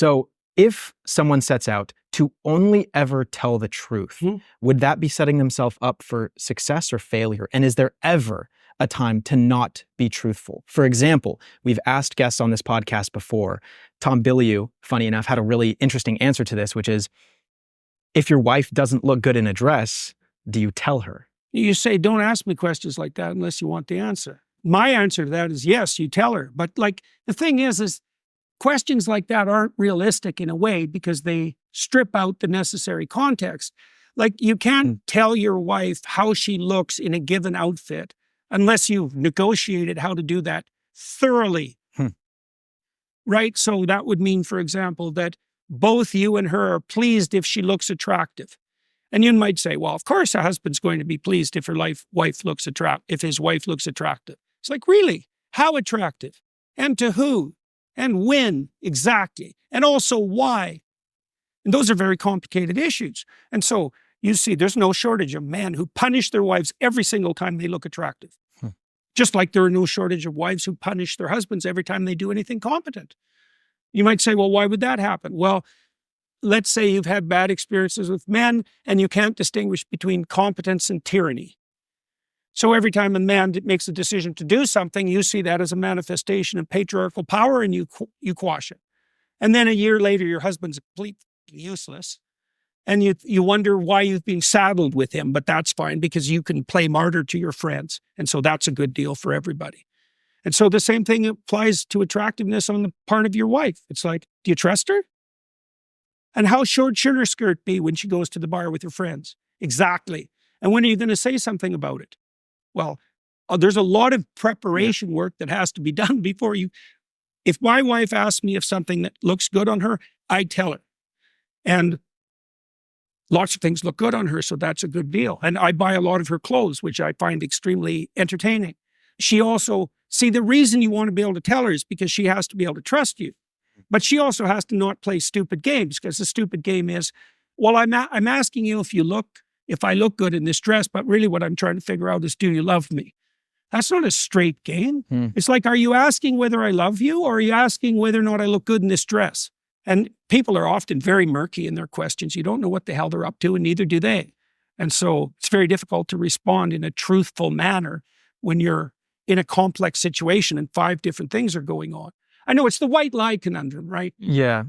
So if someone sets out to only ever tell the truth, would that be setting themselves up for success or failure? And is there ever a time to not be truthful? For example, we've asked guests on this podcast before. Tom Bilyeu, funny enough, had a really interesting answer to this, which is, if your wife doesn't look good in a dress, do you tell her? You say, don't ask me questions like that unless you want the answer. My answer to that is yes, you tell her. But like, the thing is questions like that aren't realistic in a way because they strip out the necessary context. Like, you can't tell your wife how she looks in a given outfit unless you've negotiated how to do that thoroughly. Right? So that would mean, for example, that both you and her are pleased if she looks attractive. And you might say, well, of course a husband's going to be pleased if if his wife looks attractive. It's like, really? How attractive? And to who? And when exactly? And also why? And those are very complicated issues. And so you see, there's no shortage of men who punish their wives every single time they look attractive. Just like there are no shortage of wives who punish their husbands every time they do anything competent. You might say, well, why would that happen? Well, let's say you've had bad experiences with men and you can't distinguish between competence and tyranny. So every time a man makes a decision to do something, you see that as a manifestation of patriarchal power and you quash it. And then a year later, your husband's completely useless. And you wonder why you've been saddled with him, but that's fine because you can play martyr to your friends. And so that's a good deal for everybody. And so the same thing applies to attractiveness on the part of your wife. It's like, do you trust her? And how short should her skirt be when she goes to the bar with her friends? Exactly. And when are you going to say something about it? Well, there's a lot of preparation work that has to be done before you. If my wife asks me if something that looks good on her, I tell her. And lots of things look good on her, so that's a good deal. And I buy a lot of her clothes, which I find extremely entertaining. She also, the reason you want to be able to tell her is because she has to be able to trust you. But she also has to not play stupid games, because the stupid game is, well, I'm asking you if I look good in this dress, but really what I'm trying to figure out is, do you love me? That's not a straight game. It's like, are you asking whether I love you, or are you asking whether or not I look good in this dress? And people are often very murky in their questions. You don't know what the hell they're up to, and neither do they. And so it's very difficult to respond in a truthful manner when you're in a complex situation and 5 different things are going on. I know it's the white lie conundrum, right? Yeah.